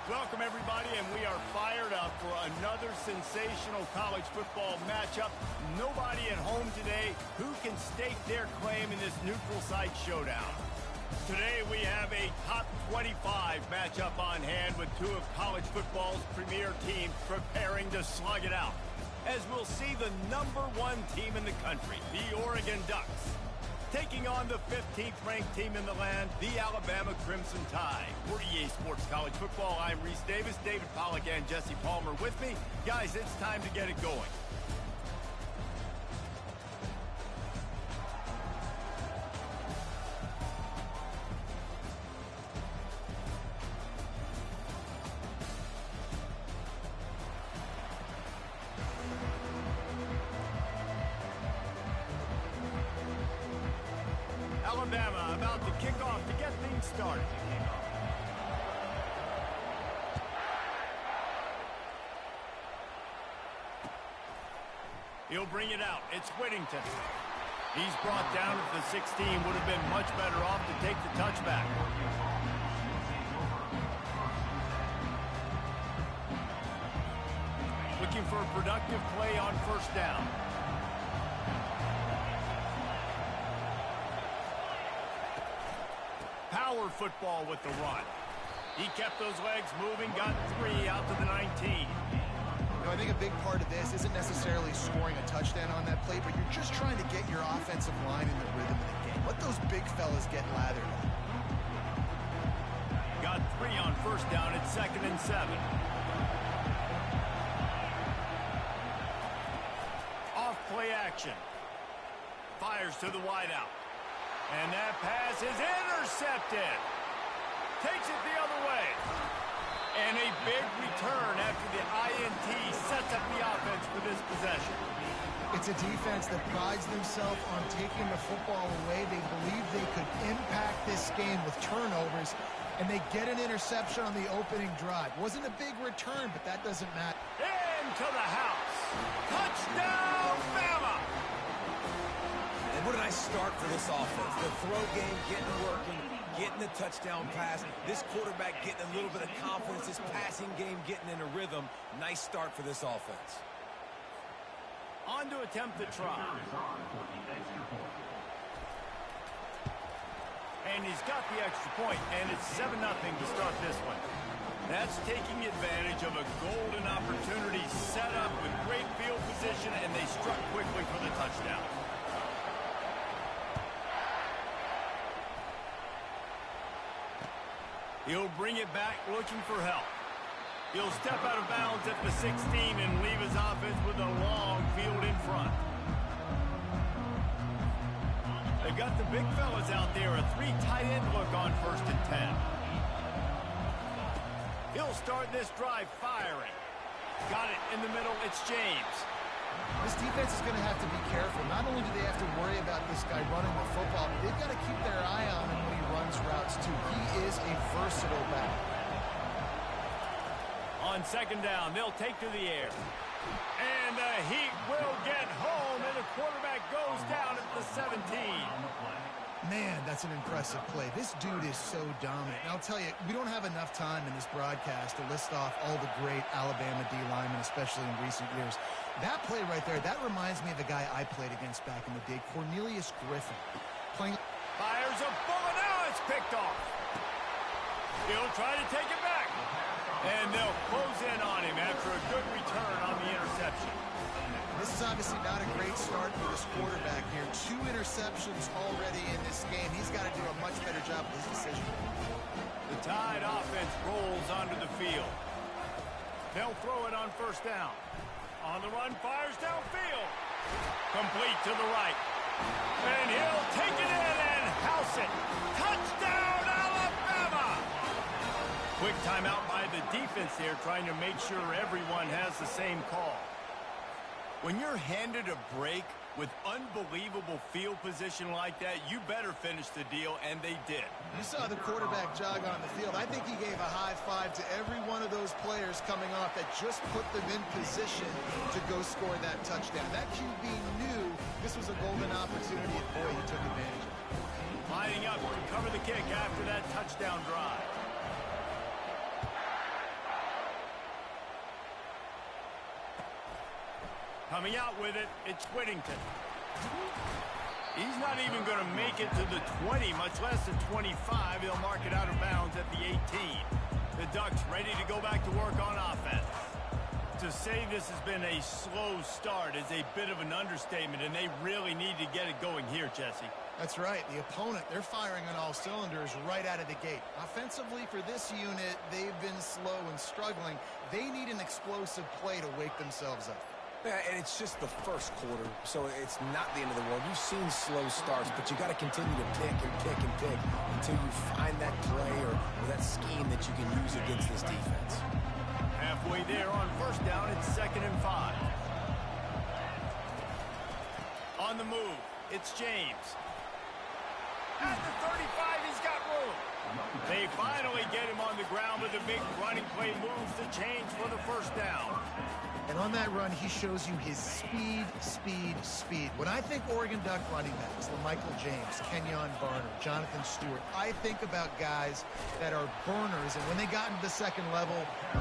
Welcome, everybody, and we are fired up for another sensational college football matchup. Nobody at home today who can stake their claim in this neutral site showdown. Today we have a top 25 matchup on hand with two of college football's premier teams preparing to slug it out. As we'll see the #1 team in the country, the Oregon Ducks, taking on the 15th ranked team in the land, the Alabama Crimson Tide. For EA Sports College Football, I'm Reese Davis, David Pollack and Jesse Palmer with me. Guys, it's time to get it going. Alabama about to kick off to get things started. He'll bring it out. It's Whittington. He's brought down at the 16. Would have been much better off to take the touchback. Looking for a productive play on first down. Power football with the run. He kept those legs moving, got 3 out to the 19. I think a big part of this isn't necessarily scoring a touchdown on that play, but you're just trying to get your offensive line in the rhythm of the game. Let those big fellas get lathered up. Got 3 on first down at 2nd and 7. Off play action. Fires to the wideout. And that pass is intercepted. Takes it the other way. And a big return after the INT sets up the offense for this possession. It's a defense that prides themselves on taking the football away. They believe they could impact this game with turnovers, and they get an interception on the opening drive. Wasn't a big return, but that doesn't matter. Into the house. Touchdown, Bama! And what a nice start for this offense. The throw game getting working, getting the touchdown pass. This quarterback getting a little bit of confidence. This passing game getting in a rhythm. Nice start for this offense. On to attempt the try. And he's got the extra point, and it's 7-0 to start this one. That's taking advantage of a golden opportunity set up with great field position, and they struck quickly for the touchdown. He'll bring it back looking for help. He'll step out of bounds at the 16 and leave his offense with a long field in front. They've got the big fellas out there, a 3 tight end look on 1st and 10. He'll start this drive firing. Got it in the middle, it's James. This defense is going to have to be careful. Not only do they have to worry about this guy running the football, but they've got to keep their eye on him when he runs routes, too. He is a versatile back. On 2nd down, they'll take to the air. And the Heat will get home, and the quarterback goes down at the 17. Man, that's an impressive play. This dude is so dominant. And I'll tell you, we don't have enough time in this broadcast to list off all the great Alabama D linemen, especially in recent years. That play right there, that reminds me of a guy I played against back in the day, Cornelius Griffin. Fires a bullet, now it's picked off. He'll try to take it back. And they'll close in on him after a good return on the interception. This is obviously not a great start for this quarterback here. 2 interceptions already in this game. He's got to do a much better job with his decision. The Tide offense rolls onto the field. They'll throw it on first down. On the run, fires downfield. Complete to the right. And he'll take it in and house it. Touchdown, Alabama! Quick timeout by the defense there, trying to make sure everyone has the same call. When you're handed a break with unbelievable field position like that, you better finish the deal, and they did. You saw the quarterback jog on the field. I think he gave a high five to every one of those players coming off that just put them in position to go score that touchdown. That QB knew this was a golden opportunity, and boy, he took advantage of it. Lining up to cover the kick after that touchdown drive. Coming out with it, it's Whittington. He's not even going to make it to the 20, much less the 25. He'll mark it out of bounds at the 18. The Ducks ready to go back to work on offense. To say this has been a slow start is a bit of an understatement, and they really need to get it going here, Jesse. That's right. The opponent, they're firing on all cylinders right out of the gate. Offensively, for this unit, they've been slow and struggling. They need an explosive play to wake themselves up. Yeah, and it's just the first quarter, so it's not the end of the world. You've seen slow starts, but you got to continue to pick and pick and pick until you find that play or that scheme that you can use against this defense. Halfway there on first down, it's 2nd and 5. On the move, it's James. At the 35, he's got room. They finally get him on the ground with a big running play moves the chains for the first down. And on that run, he shows you his speed, speed, speed. When I think Oregon Duck running backs, Michael James, Kenyon Barner, Jonathan Stewart, I think about guys that are burners, and when they got into the second level,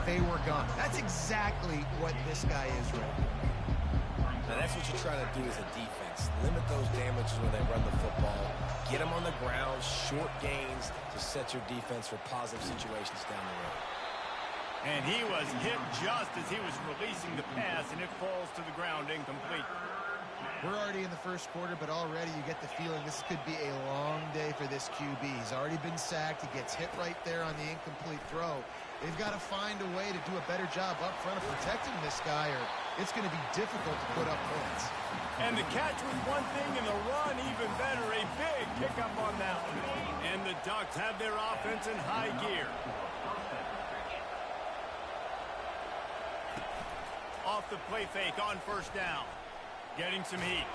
they were gone. That's exactly what this guy is right now. Now that's what you're trying to do as a defense. Limit those damages when they run the football. Get them on the ground, short gains to set your defense for positive situations down the road. And he was hit just as he was releasing the pass, and it falls to the ground incomplete. We're already in the first quarter, but already you get the feeling this could be a long day for this QB. He's already been sacked. He gets hit right there on the incomplete throw. They've got to find a way to do a better job up front of protecting this guy, or it's going to be difficult to put up points. And the catch was one thing, and the run even better. A big pickup on that one. And the Ducks have their offense in high gear. Off the play fake on first down. Getting some heat.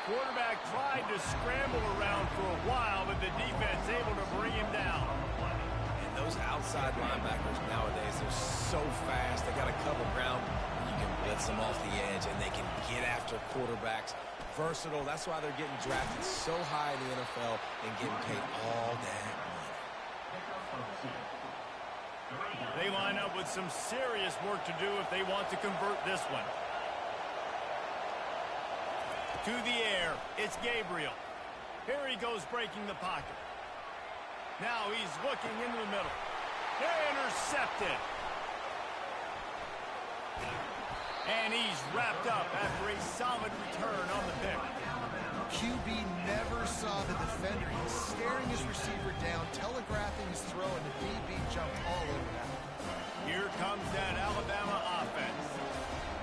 Quarterback tried to scramble around for a while, but the defense able to bring him down. And those outside linebackers nowadays, they're so fast. They got to cover ground. You can blitz them off the edge, and they can get after quarterbacks. Versatile. That's why they're getting drafted so high in the NFL and getting paid all that money. They line up with some serious work to do if they want to convert this one. To the air, it's Gabriel. Here he goes breaking the pocket. Now he's looking into the middle. Intercepted. And he's wrapped up after a solid return on the pick. QB never saw the defender. He's staring his receiver down, telegraphing his throw, and the DB jumped all over that. Here comes that Alabama offense.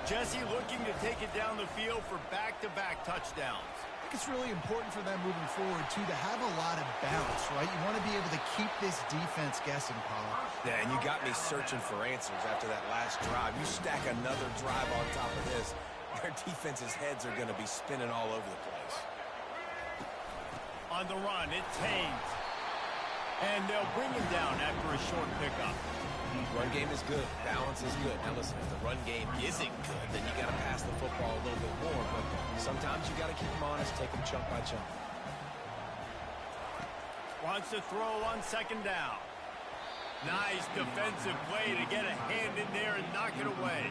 Jesse looking to take it down the field for back-to-back touchdowns. I think it's really important for them moving forward, too, to have a lot of balance, right? You want to be able to keep this defense guessing, Paul. Yeah, and you got me searching for answers after that last drive. You stack another drive on top of this, their defense's heads are going to be spinning all over the place. On the run, it's Haynes. And they'll bring him down after a short pickup. Run game is good. Balance is good. Now listen, if the run game isn't good, then you got to pass the football a little bit more. But sometimes you got to keep them honest, take them chunk by chunk. Wants to throw on second down. Nice defensive play to get a hand in there and knock it away.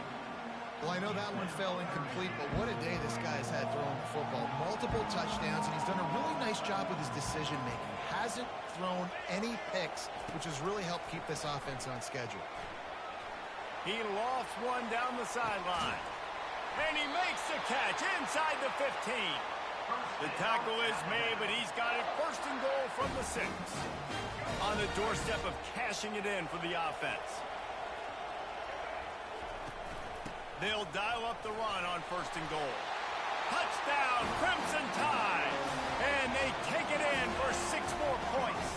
Well, I know that one fell incomplete, but what a day this guy's had throwing the football. Multiple touchdowns, and he's done a really nice job with his decision-making. Hasn't thrown any picks, which has really helped keep this offense on schedule. He lofts one down the sideline. And he makes the catch inside the 15. The tackle is made, but he's got it first and goal from the 6. On the doorstep of cashing it in for the offense. They'll dial up the run on first and goal. Touchdown, Crimson Tide! And they take it in for 6 more points.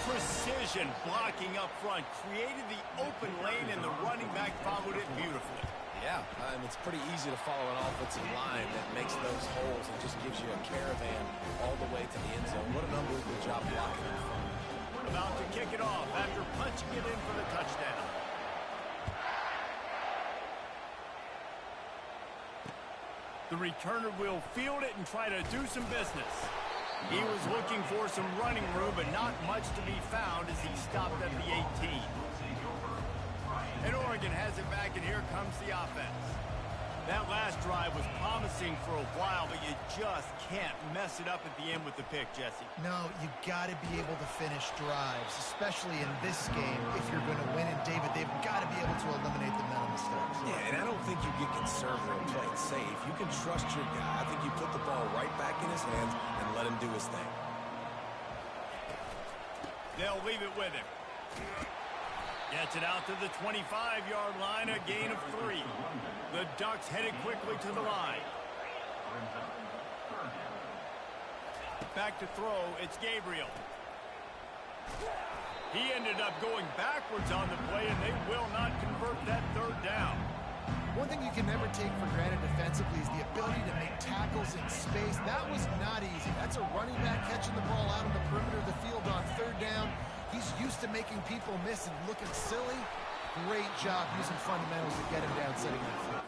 Precision blocking up front created the open lane, and the running back followed it beautifully. Yeah, it's pretty easy to follow an offensive line that makes those holes and just gives you a caravan all the way to the end zone. What an unbelievable job blocking in front. About to kick it off after punching it in for the touchdown. The returner will field it and try to do some business. He was looking for some running room, but not much to be found as he stopped at the 18. And Oregon has it back, and here comes the offense. That last drive was promising for a while, but you just can't mess it up at the end with the pick, Jesse. No, you got to be able to finish drives, especially in this game if you're going to win. And, David, they've got to be able to eliminate the mental mistakes. Yeah, and I don't think you get conservative and play it safe. You can trust your guy. I think you put the ball right back in his hands and let him do his thing. They'll leave it with him. Gets it out to the 25-yard line, a gain of 3. The Ducks headed quickly to the line. Back to throw, it's Gabriel. He ended up going backwards on the play, and they will not convert that third down. One thing you can never take for granted defensively is the ability to make tackles in space. That was not easy. That's a running back catching the ball out on the perimeter of the field on third down. He's used to making people miss and looking silly. Great job using fundamentals to get him down setting that field.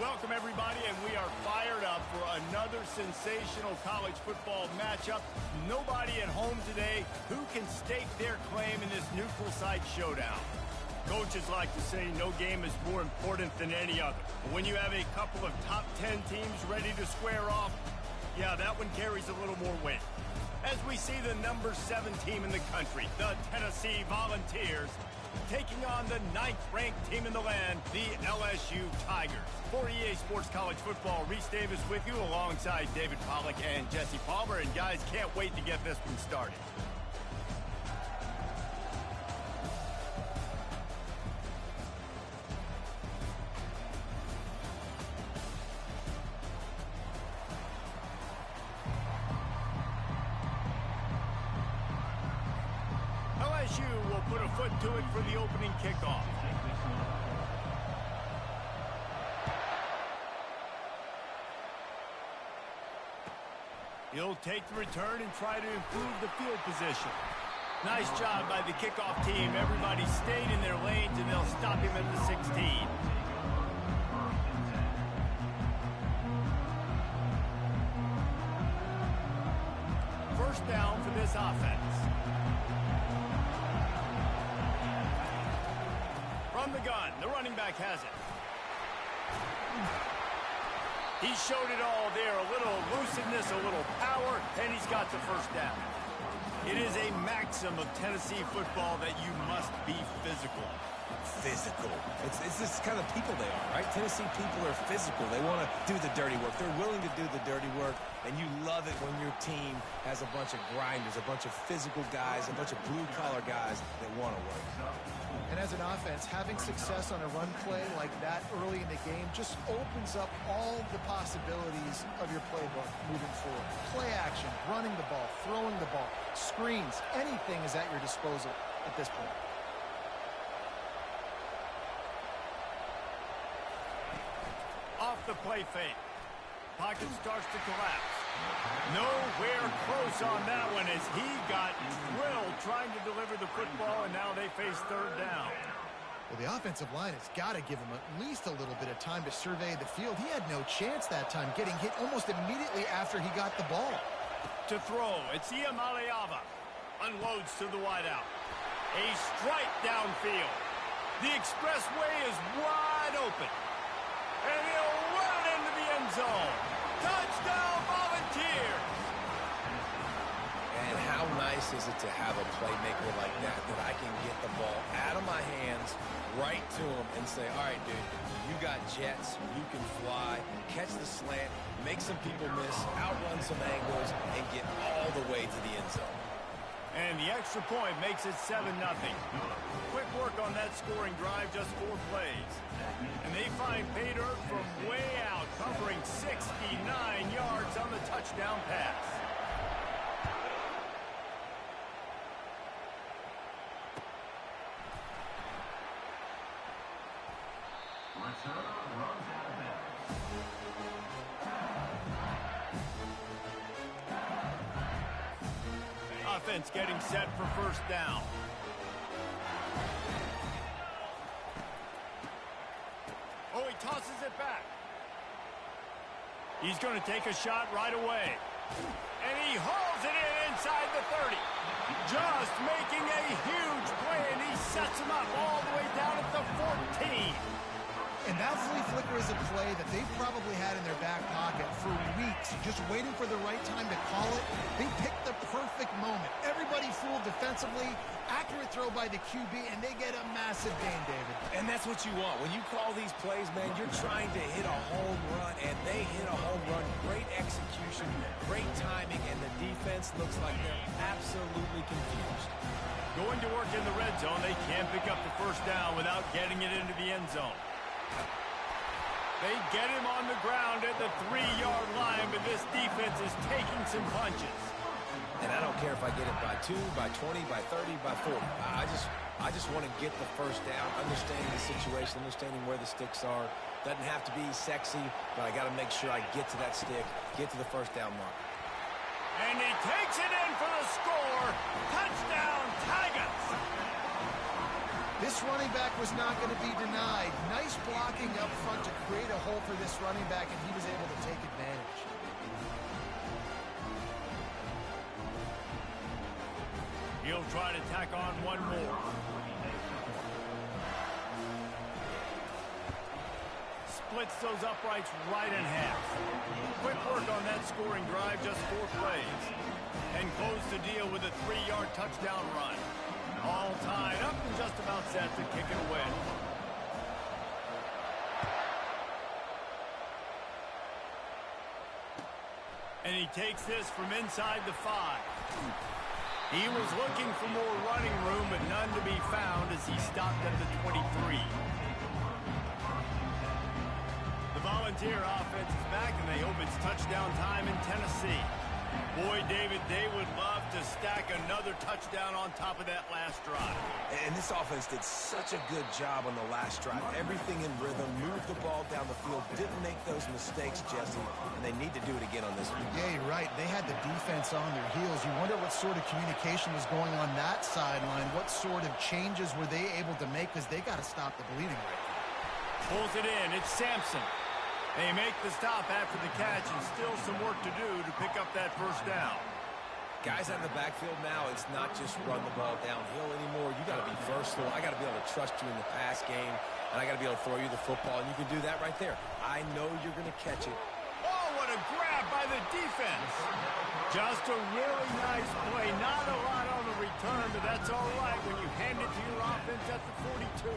Welcome, everybody, and we are fired up for another sensational college football matchup. Nobody at home today who can stake their claim in this neutral site showdown. Coaches like to say no game is more important than any other. But when you have a couple of top 10 teams ready to square off, yeah, that one carries a little more weight. As we see the number 7 team in the country, the Tennessee Volunteers, taking on the 9th-ranked team in the land, the LSU Tigers. For EA Sports College Football, Reese Davis with you alongside David Pollack and Jesse Palmer. And guys, can't wait to get this one started. LSU will put a foot to it for the opening kickoff. He'll take the return and try to improve the field position. Nice job by the kickoff team. Everybody stayed in their lanes, and they'll stop him at the 16. First down for this offense. From the gun, the running back has it. He showed it all there, a little elusiveness, a little power, and he's got the first down. It is a maxim of Tennessee football that you must be physical. physical. It's this kind of people they are, right? Tennessee people are physical. They want to do the dirty work. They're willing to do the dirty work, and you love it when your team has a bunch of grinders, a bunch of physical guys, a bunch of blue-collar guys that want to work. And as an offense, having success on a run play like that early in the game just opens up all the possibilities of your playbook moving forward. Play action, running the ball, throwing the ball, screens, anything is at your disposal at this point. Off the play fake. Pocket starts to collapse. Nowhere close on that one as he got drilled trying to deliver the football, and now they face third down. Well, the offensive line has got to give him at least a little bit of time to survey the field. He had no chance that time, getting hit almost immediately after he got the ball. To throw, it's Iamaleava. Unloads to the wideout. A strike downfield. The expressway is wide open. And he'll run into the end zone. Touchdown, Volunteers! And how nice is it to have a playmaker like that I can get the ball out of my hands, right to him, and say, all right, dude, you got jets, you can fly, catch the slant, make some people miss, outrun some angles, and get all the way to the end zone. And the extra point makes it 7-0. Quick work on that scoring drive, just 4 plays. And they find pay dirt from way out, covering 69 yards on the touchdown pass. Offense getting set for first down. Oh, he tosses it back. He's going to take a shot right away. And he hauls it in inside the 30. Just making a huge play, and he sets him up all the way down at the 14. And that flea flicker is a play that they've probably had in their back pocket for weeks, just waiting for the right time to call it. They picked the perfect moment. Everybody fooled defensively, accurate throw by the QB, and they get a massive gain, David. And that's what you want. When you call these plays, man, you're trying to hit a home run, and they hit a home run. Great execution, great timing, and the defense looks like they're absolutely confused. Going to work in the red zone, they can't pick up the first down without getting it into the end zone. They get him on the ground at the 3-yard line, but this defense is taking some punches. And I don't care if I get it by 2, by 20, by 30, by 40. I just want to get the first down, understanding the situation, understanding where the sticks are. Doesn't have to be sexy, but I got to make sure I get to that stick, get to the first down mark. And he takes it in for the score. Touchdown, Tigers! This running back was not going to be denied. Nice blocking up front to create a hole for this running back, and he was able to take advantage. He'll try to tack on one more. Splits those uprights right in half. Quick work on that scoring drive, just 4 plays. And close the deal with a 3-yard touchdown run. All tied up and just about set to kick it away. And he takes this from inside the 5. He was looking for more running room, but none to be found as he stopped at the 23. The Volunteer offense is back, and they hope it's touchdown time in Tennessee. Boy, David, they would love to stack another touchdown on top of that last drive. And this offense did such a good job on the last drive. Everything in rhythm, moved the ball down the field, didn't make those mistakes, Jesse, and they need to do it again on this one. Yeah, you're right. They had the defense on their heels. You wonder what sort of communication was going on that sideline. What sort of changes were they able to make, because they got to stop the bleeding right now. Pulls it in. It's Sampson. They make the stop after the catch, and still some work to do to pick up that first down. Guys out in the backfield now, it's not just run the ball downhill anymore. You got to be versatile. I got to be able to trust you in the pass game, and I got to be able to throw you the football, and you can do that right there. I know you're going to catch it. Oh, what a grab by by the defense. Just a really nice play. Not a lot on the return, but that's all right when you hand it to your offense at the 42.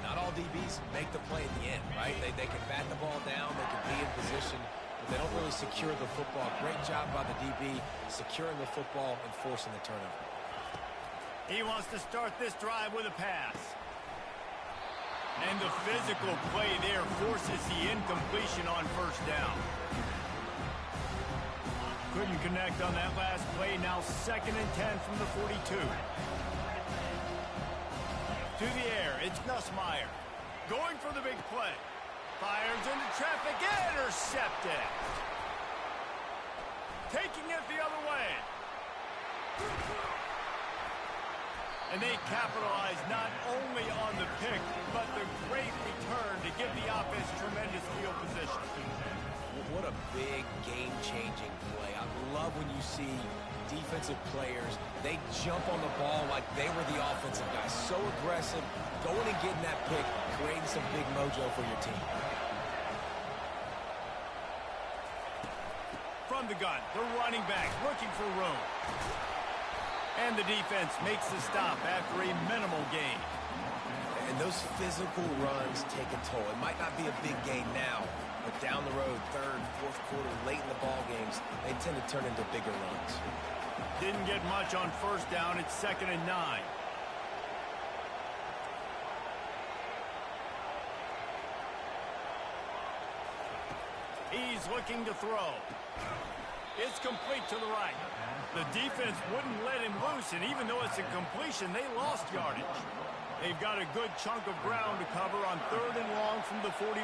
Not all DBs make the play at the end, right? They can bat the ball down, they can be in position, but they don't really secure the football. Great job by the DB securing the football and forcing the turnover. He wants to start this drive with a pass. And the physical play there forces the incompletion on first down. Couldn't connect on that last play. Now 2nd and 10 from the 42. To the air, it's Nussmeier. Going for the big play. Fires into traffic, intercepted. Taking it the other way. And they capitalize not only on the pick, but the great return to give the offense tremendous field position. What a big game-changing play. I love when you see defensive players, they jump on the ball like they were the offensive guys. So aggressive, going and getting that pick, creating some big mojo for your team. From the gun, the running back looking for room. And the defense makes the stop after a minimal gain. And those physical runs take a toll. It might not be a big gain now, but down the road, 3rd, 4th quarter, late in the ball games, they tend to turn into bigger runs. Didn't get much on first down. It's 2nd and 9. He's looking to throw. It's complete to the right. The defense wouldn't let him loose, and even though it's a completion, they lost yardage. They've got a good chunk of ground to cover on 3rd and long from the 41.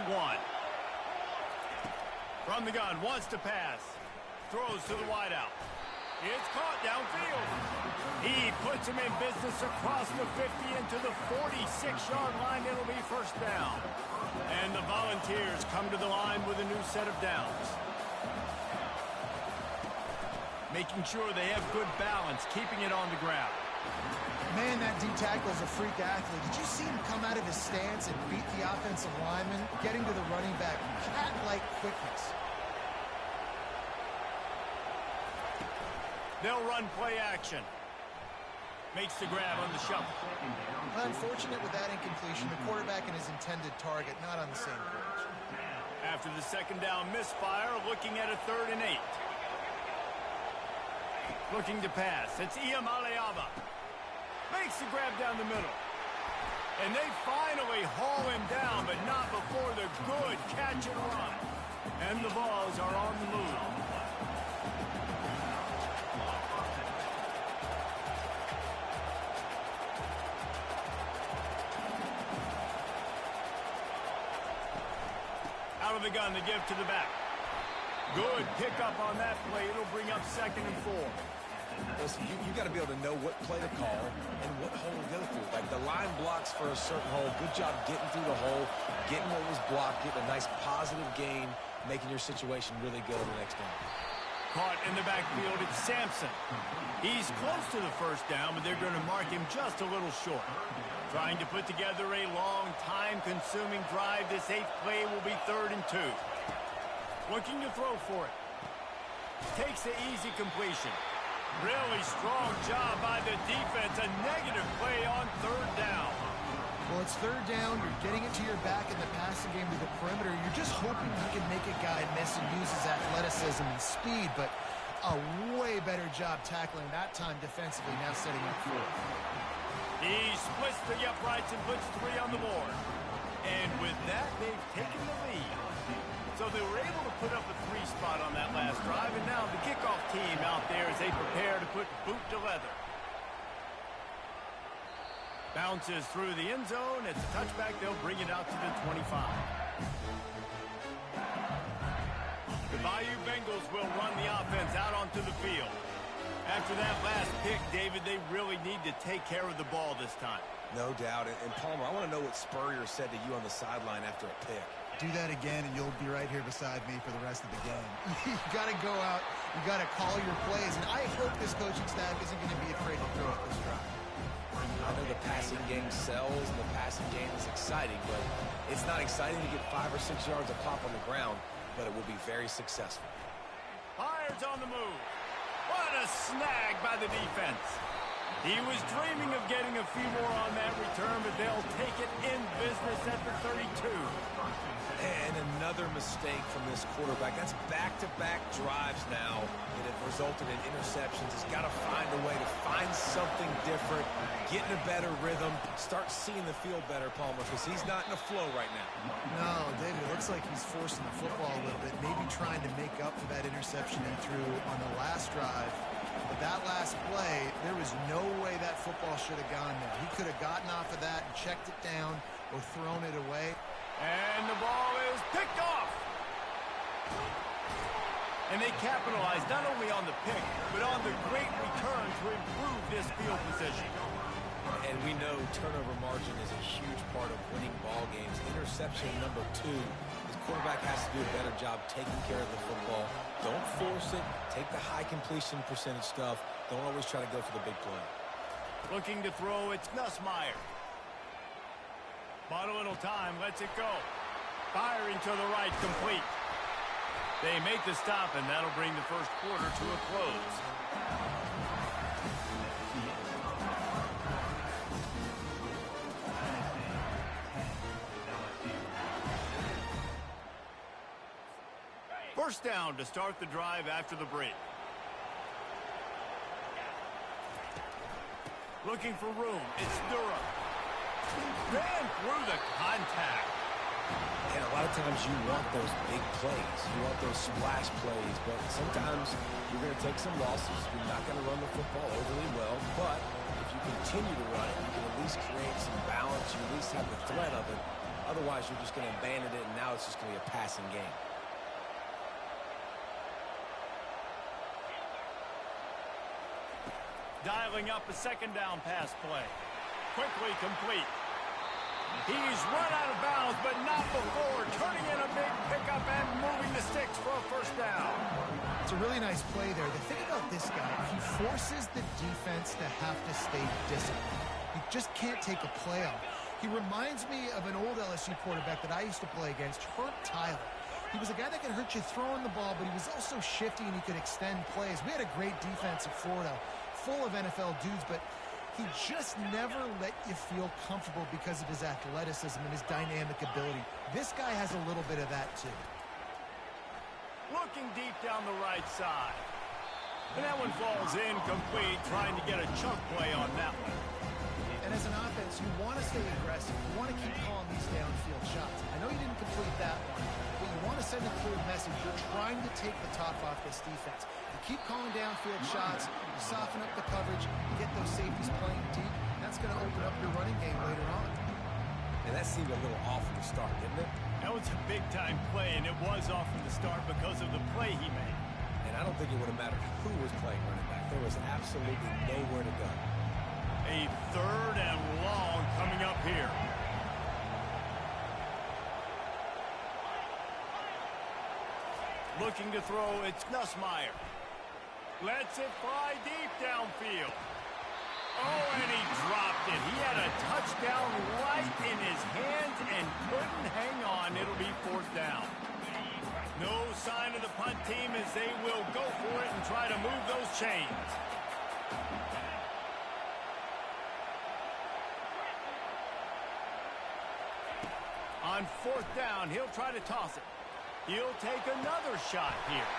From the gun, wants to pass. Throws to the wideout. It's caught downfield. He puts him in business across the 50 into the 46-yard line. It'll be first down. And the Volunteers come to the line with a new set of downs. Making sure they have good balance, keeping it on the ground. Man, that D-tackle is a freak athlete. Did you see him come out of his stance and beat the offensive lineman, getting to the running back? Cat-like quickness. They'll run play action. Makes the grab on the shuffle. Unfortunate with that incompletion. The quarterback and his intended target not on the same page. After the 2nd down misfire, looking at a 3rd and 8. Looking to pass. It's Iamaleava. Makes the grab down the middle. And they finally haul him down, but not before the good catch and run. And the Vols are on the move. Out of the gun, the give to the back. Good pickup on that play. It'll bring up 2nd and 4. Listen, you got to be able to know what play to call and what hole to go through. Like the line blocks for a certain hole. Good job getting through the hole, getting what was blocked, getting a nice positive gain, making your situation really good on the next down. Caught in the backfield, it's Sampson. He's close to the first down, but they're going to mark him just a little short. Trying to put together a long, time-consuming drive. This 8th play will be 3rd and 2. Looking to throw for it. Takes the easy completion. Really strong job by the defense. A negative play on 3rd down. Well, it's 3rd down. You're getting it to your back in the passing game to the perimeter. You're just hoping you can make a guy miss and use his athleticism and speed, but a way better job tackling that time defensively, now setting up 4th. He splits the uprights and puts 3 on the board. And with that, they've taken the lead. So they were able to put up a 3 spot on that last drive, and now the kickoff team out there as they prepare to put boot to leather. Bounces through the end zone. It's a touchback. They'll bring it out to the 25. The Bayou Bengals will run the offense out onto the field. After that last pick, David, they really need to take care of the ball this time. No doubt. And Palmer, I want to know what Spurrier said to you on the sideline after a pick. Do that again, and you'll be right here beside me for the rest of the game. You got to go out. You got to call your plays, and I hope this coaching staff isn't going to be afraid to throw it this drive. I know the passing game sells, and the passing game is exciting, but it's not exciting to get 5 or 6 yards of pop on the ground, but it will be very successful. Fires on the move. What a snag by the defense. He was dreaming of getting a few more on that return, but they'll take it in business at the 32. And another mistake from this quarterback. That's back-to-back drives now that have resulted in interceptions. He's got to find a way to find something different, get in a better rhythm, start seeing the field better, Palmer, because he's not in a flow right now. No, David, it looks like he's forcing the football a little bit, maybe trying to make up for that interception he threw on the last drive. But that last play, there was no way that football should have gone there. He could have gotten off of that and checked it down or thrown it away. And the ball is picked off. And they capitalized not only on the pick, but on the great return to improve this field position. And we know turnover margin is a huge part of winning ball games. Interception number 2. This quarterback has to do a better job taking care of the football. Don't force it. Take the high completion percentage stuff. Don't always try to go for the big play. Looking to throw, it's Nussmeier. Bought a little time, lets it go. Firing to the right, complete. They make the stop, and that'll bring the first quarter to a close. First down to start the drive after the break. Looking for room, it's Durham. Ran through the contact. And a lot of times you want those big plays. You want those splash plays. But sometimes you're going to take some losses. You're not going to run the football overly well. But if you continue to run it, you can at least create some balance. You at least have the threat of it. Otherwise, you're just going to abandon it, and now it's just going to be a passing game. Dialing up a second down pass play. Quickly complete. He's run out of bounds, but not before turning in a big pickup and moving the sticks for a first down. It's a really nice play there. The thing about this guy, he forces the defense to have to stay disciplined. You just can't take a play off. He reminds me of an old LSU quarterback that I used to play against, Herb Tyler. He was a guy that could hurt you throwing the ball, but he was also shifty and he could extend plays. We had a great defense at Florida, full of NFL dudes, but he just never let you feel comfortable because of his athleticism and his dynamic ability. This guy has a little bit of that too. Looking deep down the right side. And that one falls incomplete, trying to get a chunk play on that one. And as an offense, you want to stay aggressive. You want to keep calling these downfield shots. I know you didn't complete that one, but you want to send a clear message. You're trying to take the top off this defense. You keep calling downfield shots, you soften up the coverage, you get those safeties playing deep. That's going to open up your running game later on. And that seemed a little off from the start, didn't it? That was a big-time play, and it was off from the start because of the play he made. And I don't think it would have mattered who was playing running back. There was absolutely nowhere to go. A third and long coming up here. Looking to throw, it's Nussmeier. Lets it fly deep downfield. Oh, and he dropped it. He had a touchdown right in his hands and couldn't hang on. It'll be fourth down. No sign of the punt team as they will go for it and try to move those chains. On fourth down, he'll try to toss it. He'll take another shot here.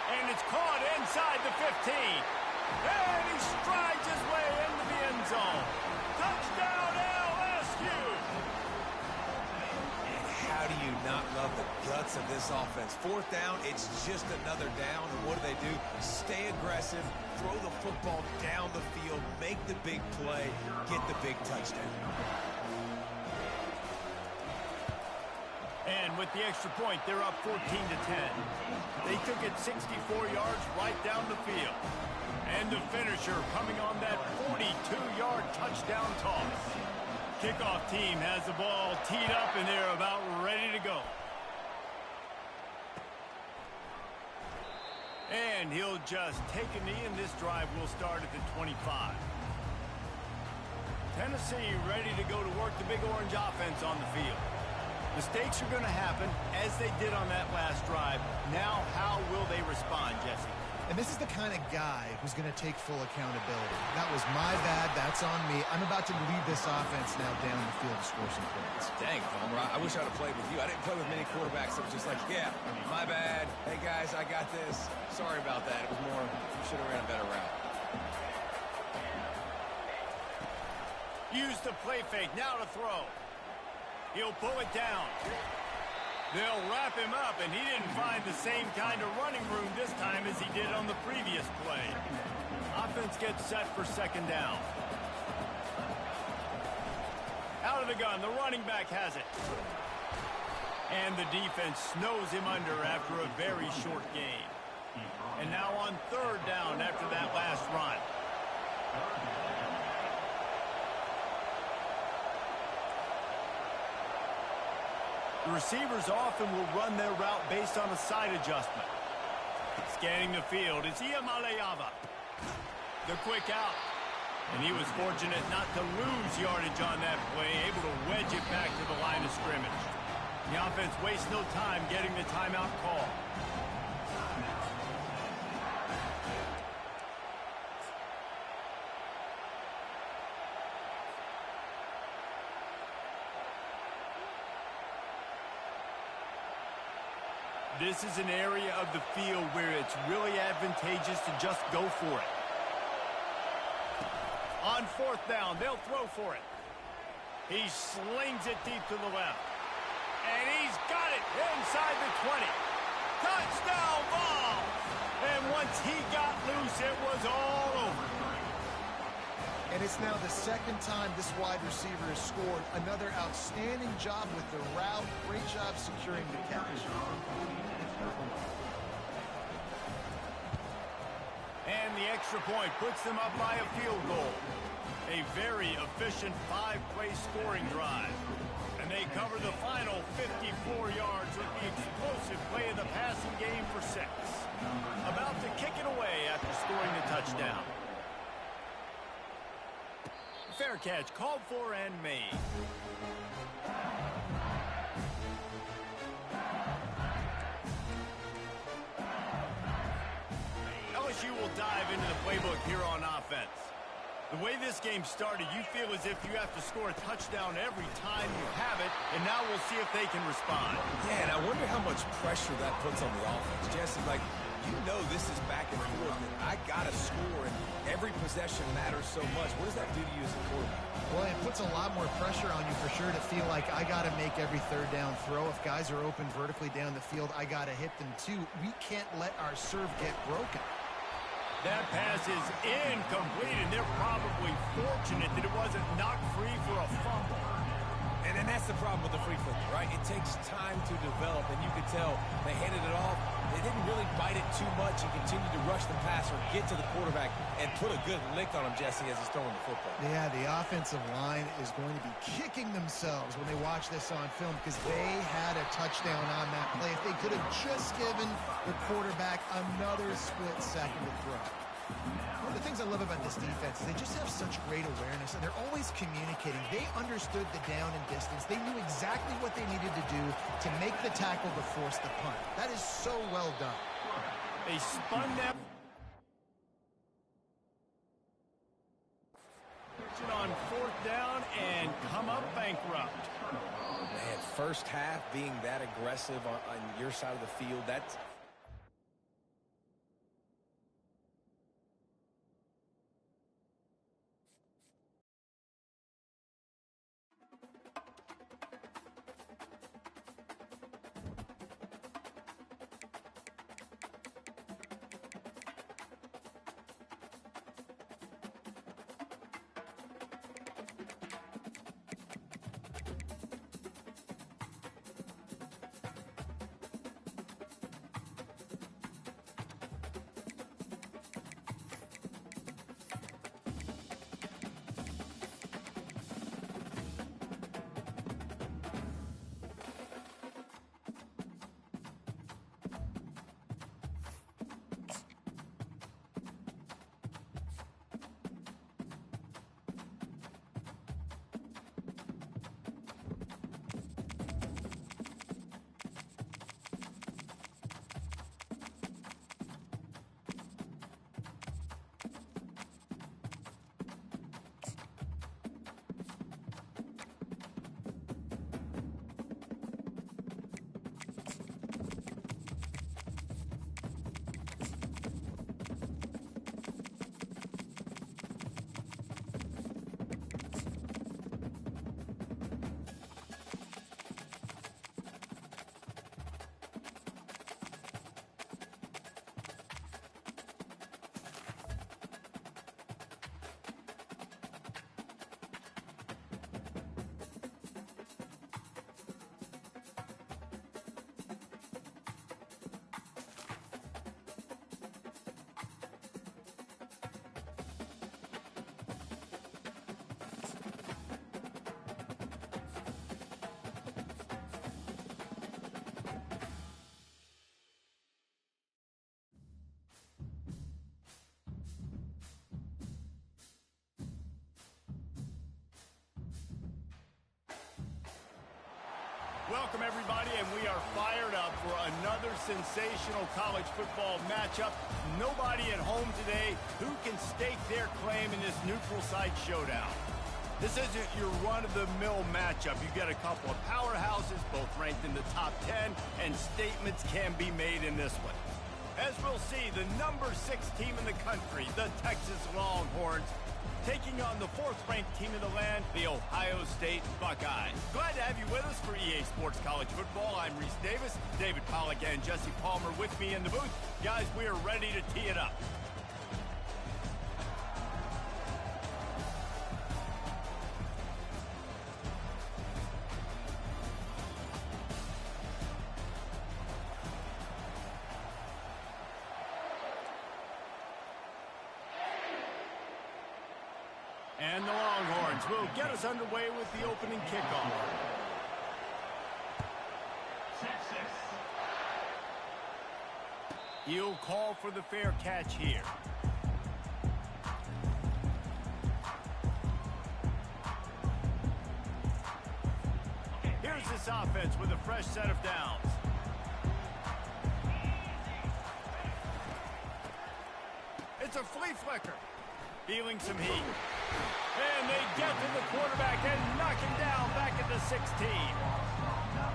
And it's caught inside the 15. And he strides his way into the end zone. Touchdown, LSU! And how do you not love the guts of this offense? Fourth down, it's just another down. And what do? Stay aggressive, throw the football down the field, make the big play, get the big touchdown. And with the extra point, they're up 14-10. They took it 64 yards right down the field. And the finisher coming on that 42-yard touchdown toss. Kickoff team has the ball teed up, and they're about ready to go. And he'll just take a knee, and this drive will start at the 25. Tennessee ready to go to work the big orange offense on the field. Mistakes are going to happen, as they did on that last drive. Now, how will they respond, Jesse? And this is the kind of guy who's going to take full accountability. That was my bad. That's on me. I'm about to lead this offense now down the field to score some points. Dang, Palmer, I wish I'd have played with you. I didn't play with many quarterbacks that were just like, yeah, my bad. Hey, guys, I got this. Sorry about that. It was more, you should have ran a better route. Use the play fake. Now to throw. He'll pull it down. They'll wrap him up, and he didn't find the same kind of running room this time as he did on the previous play. Offense gets set for second down. Out of the gun, the running back has it. And the defense snows him under after a very short gain. And now on third down after that last run. The receivers often will run their route based on a side adjustment. Scanning the field is Iamaleava. The quick out. And he was fortunate not to lose yardage on that play, able to wedge it back to the line of scrimmage. The offense wastes no time getting the timeout call. This is an area of the field where it's really advantageous to just go for it. On fourth down, they'll throw for it. He slings it deep to the left. And he's got it inside the 20. Touchdown ball! And once he got loose, it was all over. And it's now the second time this wide receiver has scored. Another outstanding job with the route. Great job securing the catch. And the extra point puts them up by a field goal. A very efficient 5-play scoring drive. And they cover the final 54 yards with the explosive play of the passing game for 6. About to kick it away after scoring the touchdown. Fair catch called for and made. LSU will dive into the playbook here on offense. The way this game started, you feel as if you have to score a touchdown every time you have it, and now we'll see if they can respond. Yeah, and I wonder how much pressure that puts on the offense. Jesse, like, you know this is back and forth, and I got to score, and every possession matters so much. What does that do to you as a quarterback? Well, it puts a lot more pressure on you for sure to feel like I got to make every third down throw. If guys are open vertically down the field, I got to hit them too. We can't let our serve get broken. That pass is incomplete, and they're probably fortunate that it wasn't knocked free for a fumble. And that's the problem with the free flip, right? It takes time to develop, and you could tell they handed it off. They didn't really bite it too much and continue to rush the passer, get to the quarterback, and put a good lick on him, Jesse, as he's throwing the football. Yeah, the offensive line is going to be kicking themselves when they watch this on film because they had a touchdown on that play. If they could have just given the quarterback another split second to throw. One of the things I love about this defense is they just have such great awareness, and they're always communicating. They understood the down and distance. They knew exactly what they needed to do to make the tackle to force the punt. That is so well done. They spun that on fourth down and come up bankrupt. Man, first half being that aggressive on your side of the field, that's... Welcome, everybody, and we are fired up for another sensational college football matchup. Nobody at home today who can stake their claim in this neutral site showdown. This isn't your run-of-the-mill matchup. You've got a couple of powerhouses, both ranked in the top 10, and statements can be made in this one. As we'll see, the number 6 team in the country, the Texas Longhorns, taking on the 4th-ranked team in the land, the Ohio State Buckeyes. Glad to have you with us for EA Sports College Football. I'm Reese Davis, David Pollack, and Jesse Palmer with me in the booth. Guys, we are ready to tee it up. And the Longhorns will get us underway with the opening kickoff. He'll call for the fair catch here. Here's this offense with a fresh set of downs. It's a flea flicker. Feeling some heat. And they get to the quarterback and knock him down back at the 16.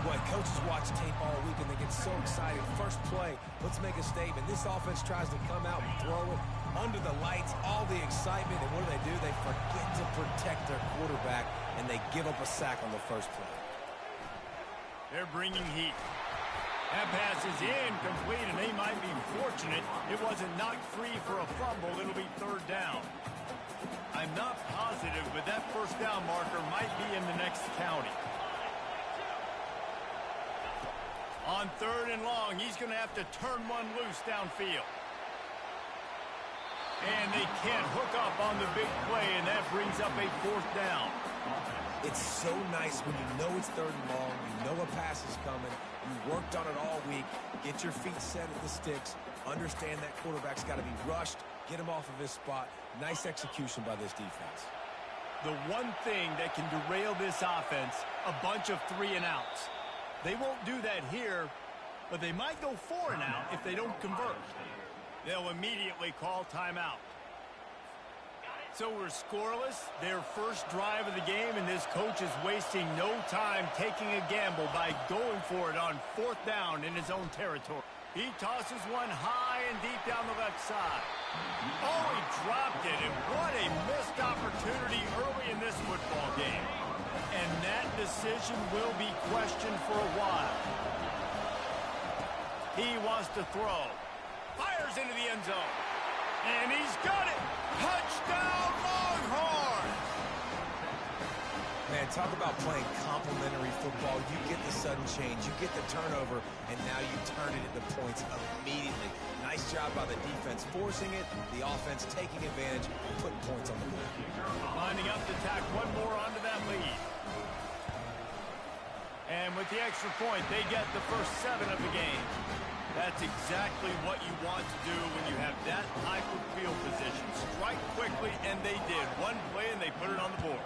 Boy, coaches watch tape all week and they get so excited. First play, let's make a statement. This offense tries to come out and throw it under the lights, all the excitement, and what do? They forget to protect their quarterback, and they give up a sack on the first play. They're bringing heat. That pass is incomplete, and they might be fortunate it wasn't knocked free for a fumble. It'll be 3rd down. I'm not positive, but that 1st down marker might be in the next county. On 3rd and long, he's going to have to turn one loose downfield. And they can't hook up on the big play, and that brings up a 4th down. It's so nice when you know it's 3rd and long, you know a pass is coming, you worked on it all week, get your feet set at the sticks, understand that quarterback's got to be rushed, get him off of his spot. Nice execution by this defense. The one thing that can derail this offense, a bunch of 3-and-outs. They won't do that here, but they might go 4-and-out if they don't convert. They'll immediately call timeout. So we're scoreless, their first drive of the game, and this coach is wasting no time taking a gamble by going for it on 4th down in his own territory. He tosses one high and deep down the left side. Oh, he dropped it, and what a missed opportunity early in this football game. And that decision will be questioned for a while. He wants to throw. Fires into the end zone. And he's got it. Touchdown, Longhorns! Man, talk about playing complementary football. You get the sudden change, you get the turnover, and now you turn it into points immediately. Nice job by the defense forcing it, the offense taking advantage and putting points on the board. Lining up to tack one more onto that lead. And with the extra point, they get the first 7 of the game. That's exactly what you want to do when you have that type of field position. Strike quickly, and they did. One play, and they put it on the board.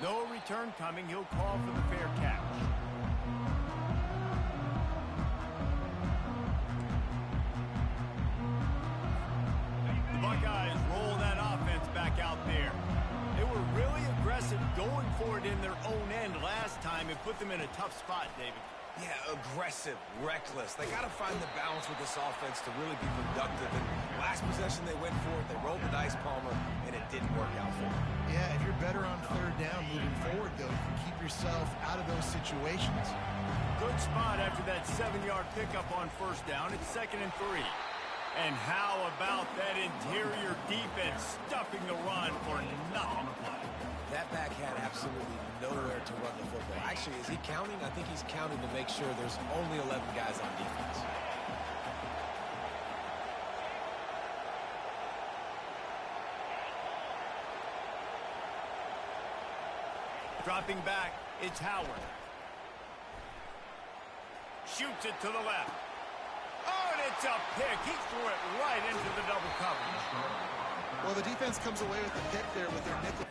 No return coming. He'll call for the fair catch. The Buckeyes roll that offense back out there. They were really aggressive going for it in their own end last time. It put them in a tough spot, David. Yeah, aggressive, reckless. They got to find the balance with this offense to really be productive. And last possession they went for it. They rolled the dice, Palmer, and it didn't work out for them. Yeah, if you're better on 3rd down moving forward, though, you can keep yourself out of those situations. Good spot after that 7-yard pickup on 1st down. It's 2nd and 3. And how about that interior defense stuffing the run for nothing? That back had absolutely nowhere to run the football. Actually, is he counting? I think he's counting to make sure there's only 11 guys on defense. Dropping back, it's Howard. Shoots it to the left. Oh, and it's a pick. He threw it right into the double coverage. Well, the defense comes away with the pick there with their nickel.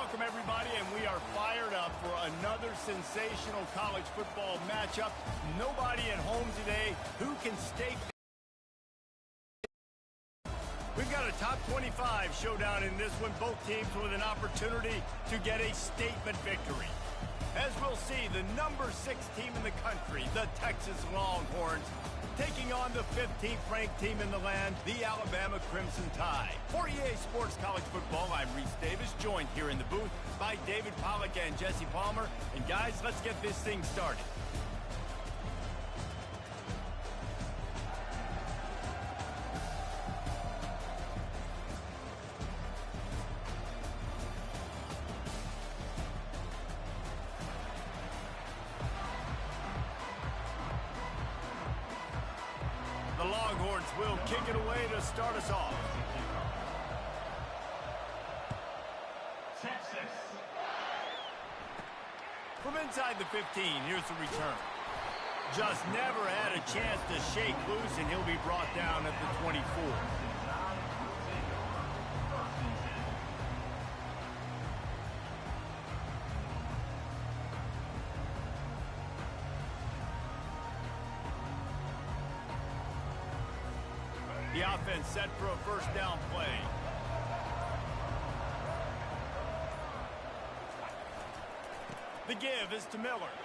Welcome, everybody, and we are fired up for another sensational college football matchup. Nobody at home today who can stake. We've got a top 25 showdown in this one. Both teams with an opportunity to get a statement victory. As we'll see, the number 6 team in the country, the Texas Longhorns, taking on the 15th ranked team in the land, the Alabama Crimson Tide. For EA Sports College Football, I'm Reese Davis, joined here in the booth by David Pollack and Jesse Palmer. And guys, let's get this thing started. The Longhorns will kick it away to start us off. From inside the 15, here's the return. Just never had a chance to shake loose, and he'll be brought down at the 24. The offense set for a first down play. The give is to Miller.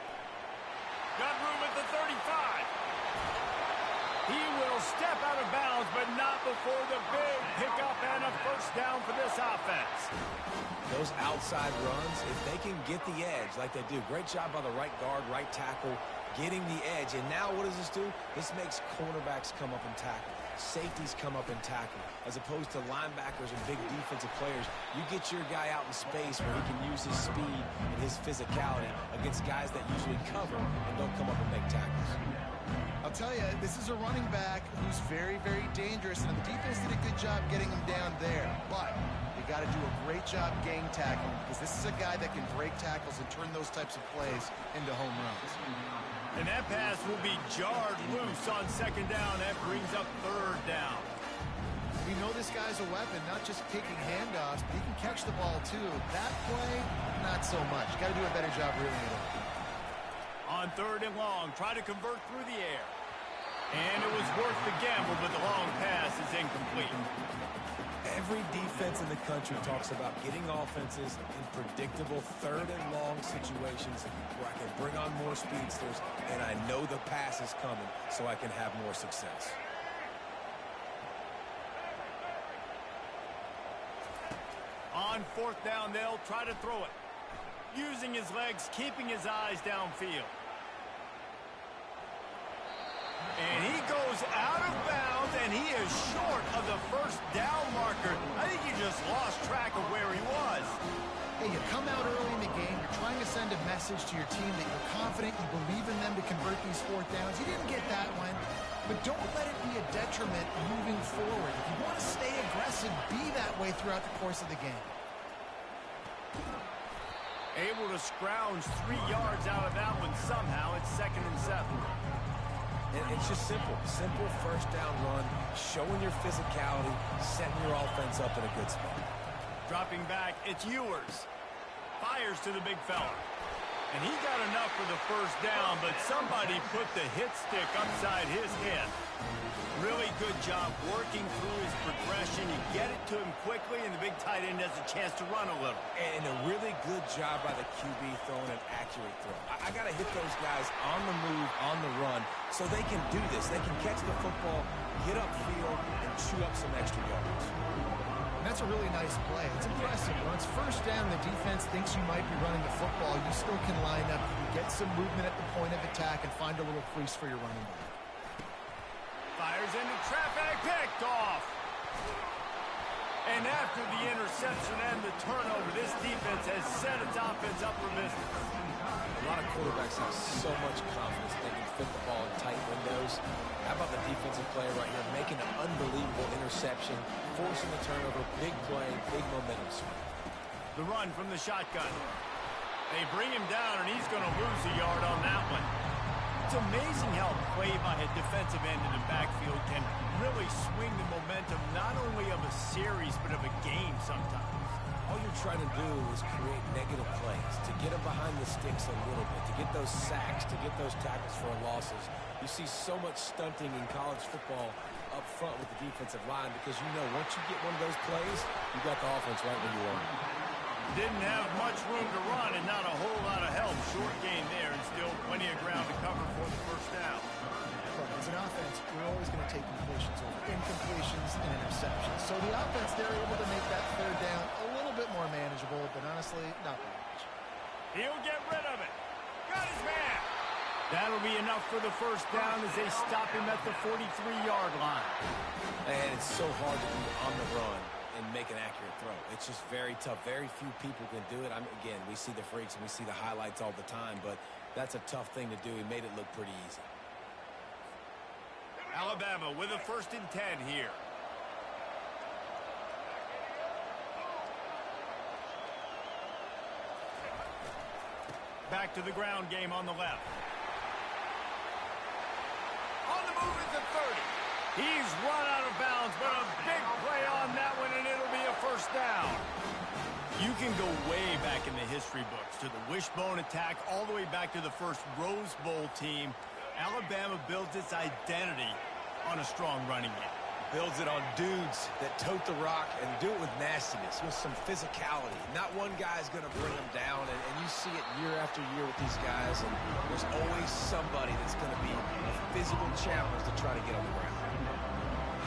Got room at the 35. He will step out of bounds, but not before the big pickup and a first down for this offense. Those outside runs, if they can get the edge like they do, great job by the right guard, right tackle, getting the edge. And now what does this do? This makes cornerbacks come up and tackle. Safeties come up and tackle. As opposed to linebackers and big defensive players, you get your guy out in space where he can use his speed and his physicality against guys that usually cover and don't come up and make tackles. I'll tell you, this is a running back who's very, very dangerous, and the defense did a good job getting him down there. But you got to do a great job gang tackling, because this is a guy that can break tackles and turn those types of plays into home runs. And that pass will be jarred loose on second down. That brings up third down. We know this guy's a weapon, not just taking handoffs, but he can catch the ball too. That play, not so much. Got to do a better job reeling it in. On third and long, try to convert through the air. And it was worth the gamble, but the long pass is incomplete. Every defense in the country talks about getting offenses in predictable third and long situations where I can bring on more speedsters and I know the pass is coming so I can have more success. On fourth down, they'll try to throw it. Using his legs, keeping his eyes downfield. And he goes out of bounds, and he is short of the first down marker. I think he just lost track of where he was. Hey, you come out early in the game, you're trying to send a message to your team that you're confident, you believe in them to convert these fourth downs. You didn't get that one, but don't let it be a detriment moving forward. If you want to stay aggressive, be that way throughout the course of the game. Able to scrounge 3 yards out of that one somehow. It's 2nd and 7. And it's just simple first down run, showing your physicality, setting your offense up in a good spot. Dropping back, it's Ewers. Fires to the big fella. And he got enough for the first down, but somebody put the hit stick upside his head. Really good job working through his progression. You get it to him quickly, and the big tight end has a chance to run a little. And a really good job by the QB throwing an accurate throw. I got to hit those guys on the move, on the run, so they can do this. They can catch the football, get upfield, and chew up some extra yards. And that's a really nice play. It's impressive. When it's first down, the defense thinks you might be running the football. You still can line up, you get some movement at the point of attack, and find a little crease for your running back. Fires into traffic, picked off. And after the interception and the turnover, this defense has set its offense up for business. A lot of quarterbacks have so much confidence they can fit the ball in tight windows. How about the defensive player right here making an unbelievable interception, forcing the turnover, big play, big momentum swing. The run from the shotgun. They bring him down, and he's going to lose a yard on that one. It's amazing how play by a defensive end in the backfield can really swing the momentum not only of a series but of a game sometimes. all you're trying to do is create negative plays, to get them behind the sticks a little bit, to get those sacks, to get those tackles for losses. You see so much stunting in college football up front with the defensive line because you know once you get one of those plays, you got the offense right where you want it. Didn't have much room to run and not a whole lot of help. Short gain there and still plenty of ground to cover for the first down. Look, as an offense, we're always going to take completions over incompletions and interceptions. So the offense, they're able to make that third down a little bit more manageable, but honestly, not that much. He'll get rid of it. Got his man. That'll be enough for the first down as they stop him at the 43-yard line. And it's so hard to be on the run and make an accurate throw. It's just very tough. Very few people can do it. Again, we see the freaks and we see the highlights all the time, but that's a tough thing to do. He made it look pretty easy. Alabama with a 1st and 10 here. Back to the ground game on the left. On the move at the 30. He's run out of bounds, but a big play on that one, and it'll be a first down. You can go way back in the history books to the wishbone attack all the way back to the first Rose Bowl team. Alabama builds its identity on a strong running game. Builds it on dudes that tote the rock and do it with nastiness, with some physicality. Not one guy's going to bring them down, and you see it year after year with these guys, and there's always somebody that's going to be a physical challenge to try to get on the ground.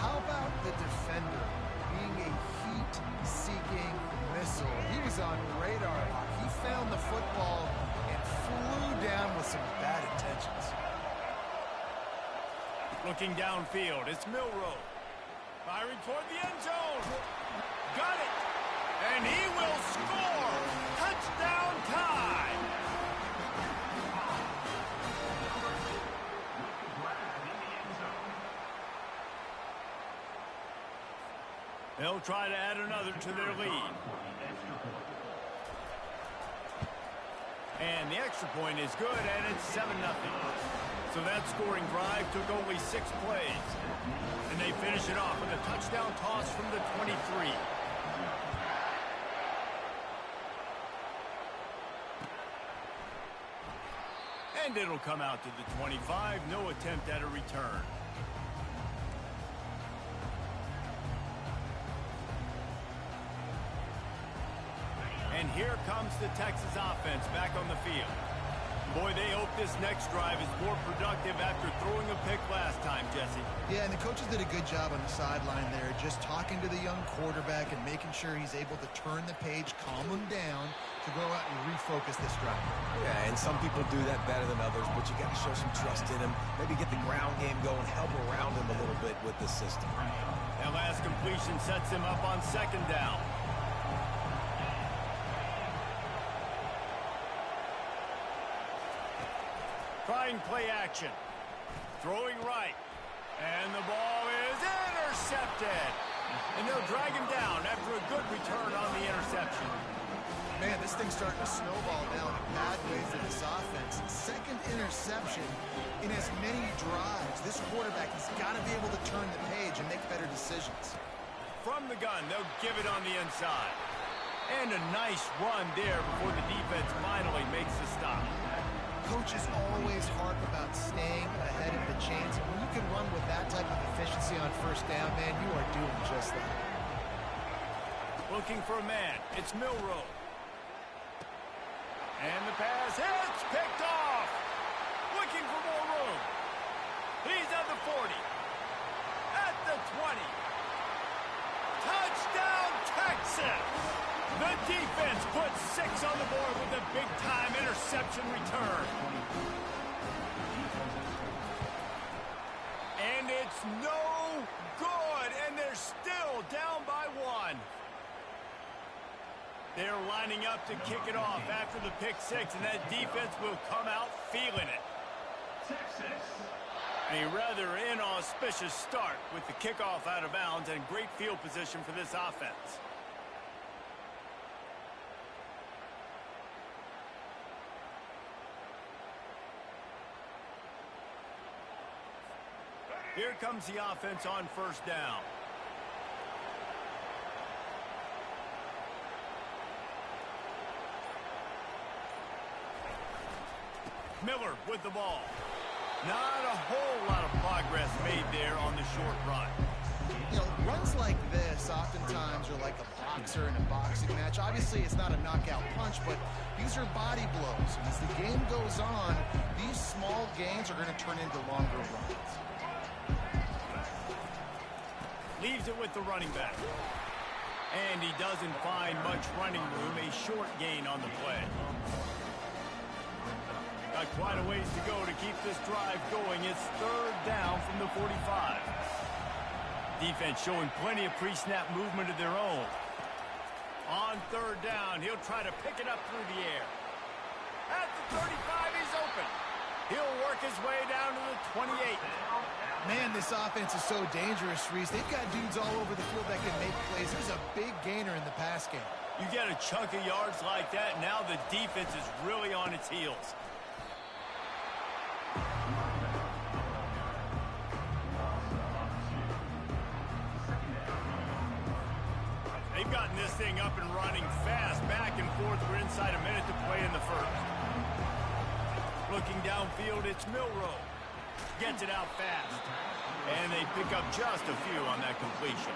How about the defender being a heat-seeking missile? He was on radar lock. He found the football and flew down with some bad intentions. Looking downfield, it's Milroe. Firing toward the end zone. Got it. And he will score. Touchdown tie. They'll try to add another to their lead. And the extra point is good, and it's 7-0. So that scoring drive took only 6 plays. And they finish it off with a touchdown toss from the 23. And it'll come out to the 25. No attempt at a return. And here comes the Texas offense back on the field. Boy, they hope this next drive is more productive after throwing a pick last time, Jesse. Yeah, and the coaches did a good job on the sideline there, just talking to the young quarterback and making sure he's able to turn the page, calm him down to go out and refocus this drive. Yeah, and some people do that better than others, but you got to show some trust in him. Maybe get the ground game going, help around him a little bit with the system. That last completion sets him up on 2nd down. Trying play action. Throwing right. And the ball is intercepted. And they'll drag him down after a good return on the interception. Man, this thing's starting to snowball down a bad way for this offense. 2nd interception in as many drives. This quarterback has got to be able to turn the page and make better decisions. From the gun, they'll give it on the inside. And a nice run there before the defense finally makes the stop. Coaches always harp about staying ahead of the chains, and when you can run with that type of efficiency on 1st down, man, you are doing just that. Looking for a man. It's Milroe. And the pass hits, picked off. Looking for more room. He's at the 40. At the 20. Touchdown, Texas! The defense puts 6 on the board with a big-time interception return. And it's no good, and they're still down by 1. They're lining up to kick it off after the pick 6, and that defense will come out feeling it. A rather inauspicious start with the kickoff out of bounds and great field position for this offense. Here comes the offense on 1st down. Miller with the ball. Not a whole lot of progress made there on the short run. You know, runs like this oftentimes are like a boxer in a boxing match. Obviously, it's not a knockout punch, but these are body blows. And as the game goes on, these small gains are going to turn into longer runs. Leaves it with the running back. And he doesn't find much running room. A short gain on the play. Got quite a ways to go to keep this drive going. It's third down from the 45. Defense showing plenty of pre-snap movement of their own. On third down, he'll try to pick it up through the air. At the 35, he's open. He'll work his way down to the 28. Man, this offense is so dangerous, Reese. They've got dudes all over the field that can make plays. There's a big gainer in the pass game. You get a chunk of yards like that, now the defense is really on its heels. They've gotten this thing up and running fast, back and forth. We're inside a minute to play in the first. Looking downfield, it's Milroe. Gets it out fast. And they pick up just a few on that completion.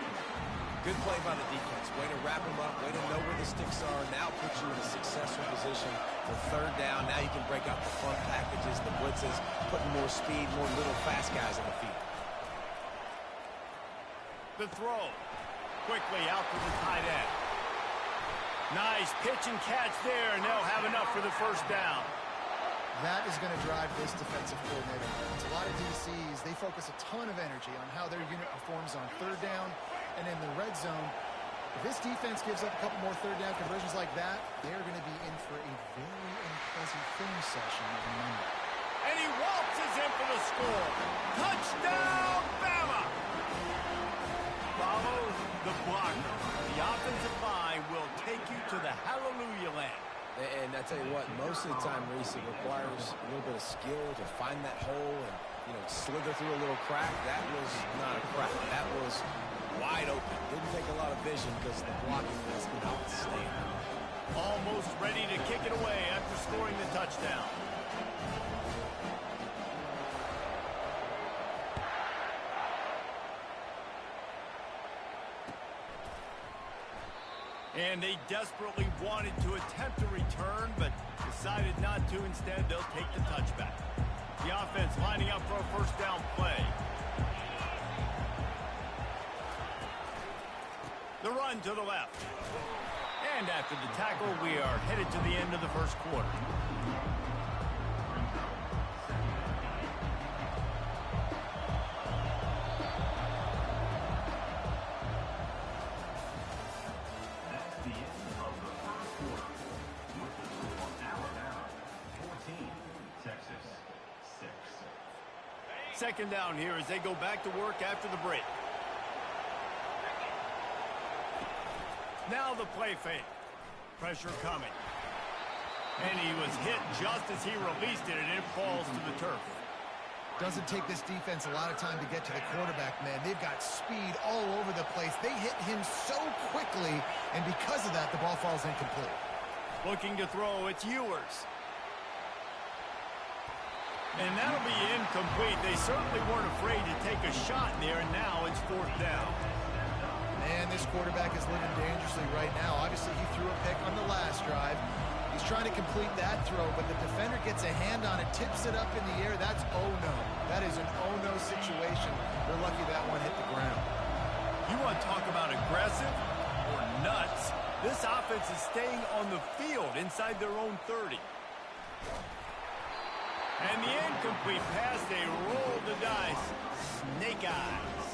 Good play by the defense. Way to wrap them up. Way to know where the sticks are. Now puts you in a successful position for third down. Now you can break out the front packages, the blitzes, putting more speed, more little fast guys on the field. The throw. Quickly out to the tight end. Nice pitch and catch there, and they'll have enough for the first down. That is going to drive this defensive coordinator. It's a lot of DCs. They focus a ton of energy on how their unit performs on third down and in the red zone. If this defense gives up a couple more third down conversions like that, they're going to be in for a very unpleasant film session on Monday. And he waltzes in for the score. Touchdown, Bama! Follow the blocker. The offensive line will take you to the hallelujah land. And I tell you what, most of the time, Reese, it requires a little bit of skill to find that hole and, you know, slither through a little crack. That was not a crack. That was wide open. Didn't take a lot of vision because the blocking was outstanding. Almost ready to kick it away after scoring the touchdown. And they desperately wanted to attempt a return, but decided not to. Instead, they'll take the touchback. The offense lining up for a first down play. The run to the left. And after the tackle, we are headed to the end of the first quarter. Second down here as they go back to work after the break. Now the play fake. Pressure coming. And he was hit just as he released it, and it falls to the turf. Doesn't take this defense a lot of time to get to the quarterback, man. They've got speed all over the place. They hit him so quickly, and because of that, the ball falls incomplete. Looking to throw, it's Ewers. And that'll be incomplete. They certainly weren't afraid to take a shot there, and now it's fourth down. Man, this quarterback is living dangerously right now. Obviously, he threw a pick on the last drive. He's trying to complete that throw, but the defender gets a hand on it, tips it up in the air. That's oh-no. That is an oh-no situation. They're lucky that one hit the ground. You want to talk about aggressive or nuts? This offense is staying on the field inside their own 30. And the incomplete pass, they roll the dice. Snake eyes.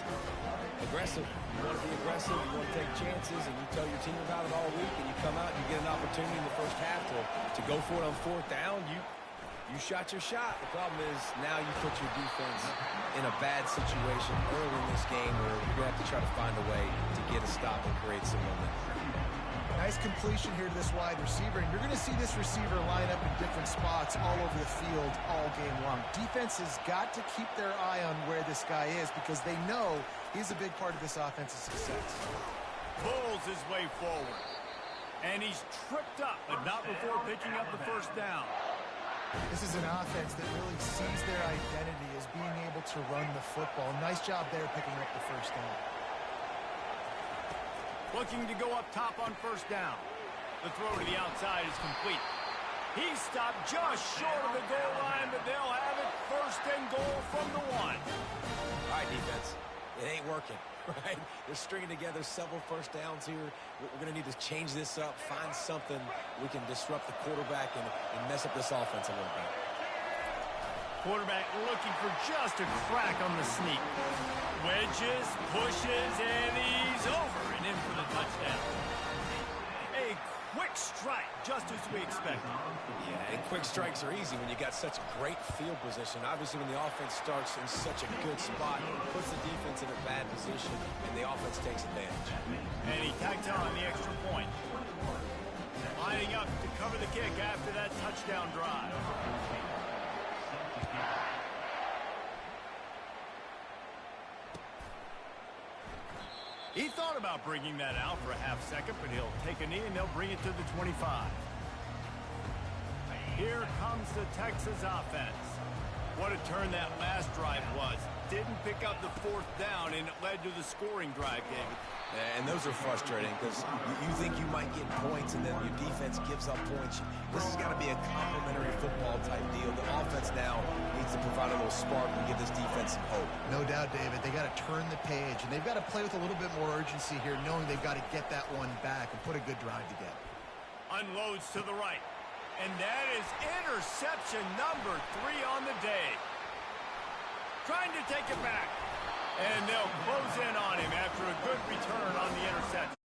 Aggressive. You want to be aggressive, you want to take chances, and you tell your team about it all week, and you come out and you get an opportunity in the first half to go for it on fourth down. You shot your shot. The problem is now you put your defense in a bad situation early in this game where you're going to have to try to find a way to get a stop and create some momentum. Nice completion here to this wide receiver, and you're going to see this receiver line up in different spots all over the field all game long. Defense has got to keep their eye on where this guy is because they know he's a big part of this offense's success. Pulls his way forward. And he's tripped up, but not before picking up the first down. This is an offense that really sees their identity as being able to run the football. Nice job there picking up the first down. Looking to go up top on first down. The throw to the outside is complete. He stopped just short of the goal line, but they'll have it first and goal from the 1. All right, defense. It ain't working, right? They're stringing together several first downs here. We're going to need to change this up, find something we can disrupt the quarterback and mess up this offense a little bit. Quarterback looking for just a crack on the sneak. Wedges, pushes, and he's over and in for the touchdown. A quick strike, just as we expected. Yeah, and quick strikes are easy when you got such great field position. Obviously, when the offense starts in such a good spot, it puts the defense in a bad position, and the offense takes advantage. And he tags on the extra point. Lining up to cover the kick after that touchdown drive. He thought about bringing that out for a half second, but he'll take a knee and they'll bring it to the 25. Here comes the Texas offense. What a turn that last drive was. Didn't pick up the fourth down, and it led to the scoring drive, David. And those are frustrating because you think you might get points and then your defense gives up points. This has got to be a complementary football type deal. The offense now needs to provide a little spark and give this defense some hope. No doubt, David. They got to turn the page, and they've got to play with a little bit more urgency here, knowing they've got to get that one back and put a good drive together. Unloads to the right. And that is interception number 3 on the day. Trying to take it back. And they'll close in on him after a good return on the interception.